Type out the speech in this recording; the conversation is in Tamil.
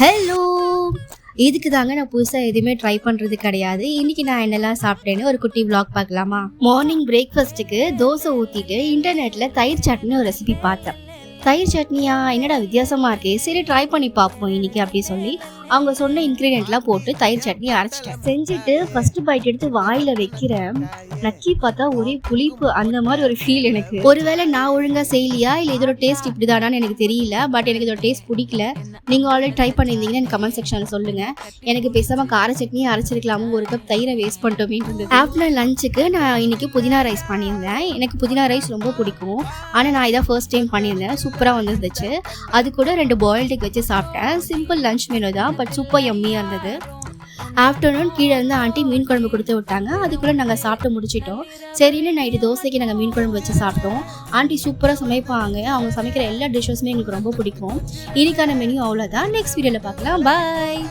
ஹலோ, இதுக்கு தாங்க நான் புதுசாக எதுவுமே ட்ரை பண்ணுறது கிடையாது. இன்றைக்கி நான் என்னெல்லாம் சாப்பிட்டேன்னு ஒரு குட்டி விளாக் பார்க்கலாமா? மார்னிங் பிரேக்ஃபாஸ்ட்டுக்கு தோசை ஊற்றிட்டு இன்டர்நெட்டில் தயிர் சட்னி ஒரு ரெசிபி பார்த்தேன். தயிர் சட்னியா, என்னடா வித்தியாசமாக இருக்கே, சரி ட்ரை பண்ணி பார்ப்போம் இன்றைக்கி அப்படி சொல்லி அவங்க சொன்ன இன்க்ரீடியன்ட்லாம் போட்டு தயிர் சட்னி அரைச்சிட்டேன். செஞ்சுட்டு ஃபர்ஸ்ட் பைட் எடுத்து வாயில் வைக்கிறேன். நக்கி பார்த்தா ஒரே புளிப்பு, அந்த மாதிரி ஒரு ஃபீல் எனக்கு. ஒருவேளை நான் ஒழுங்காக செய்யலையா இல்லை இதோட டேஸ்ட் இப்படி தானான்னு எனக்கு தெரியல. பட் எனக்கு இதோட டேஸ்ட் பிடிக்கல. நீங்கள் ஆல்ரெடி ட்ரை பண்ணியிருந்தீங்கன்னா எனக்கு கமெண்ட் செக்ஷனில் சொல்லுங்கள். எனக்கு பேசாமல் கார சட்னியை அரைச்சிருக்கலாமோ, ஒரு கப் தயிரை வேஸ்ட் பண்ணிட்டோமே இருந்தது. ஆஃப்டர்நூன் லஞ்சுக்கு நான் இன்னைக்கு புதினா ரைஸ் பண்ணியிருந்தேன். எனக்கு புதினா ரைஸ் ரொம்ப பிடிக்கும். ஆனால் நான் இதான் ஃபர்ஸ்ட் டைம் பண்ணியிருந்தேன். சூப்பராக வந்துருந்துச்சு. அது கூட 2 பாயில்ட் எக் வச்சு சாப்பிட்டேன். சிம்பிள் லஞ்ச் மெனு தான், பட் சூப்பர் யம்மியாக இருந்தது. ஆஃப்டர்நூன் கீழே இருந்து ஆண்டி மீன் குழம்பு கொடுத்து விட்டாங்க. அதுக்குள்ளே நாங்கள் சாப்பிட்டு முடிச்சிட்டோம். சரின்னு நைட்டு தோசைக்கு நாங்கள் மீன் குழம்பு வச்சு சாப்பிட்டோம். ஆண்டி சூப்பராக சமைப்பாங்க. அவங்க சமைக்கிற எல்லா டிஷ்ஷஸுமே எங்களுக்கு ரொம்ப பிடிக்கும். இன்னைக்கான மெனு அவ்வளோதான். நெக்ஸ்ட் வீடியோவில் பார்க்கலாம். பாய்.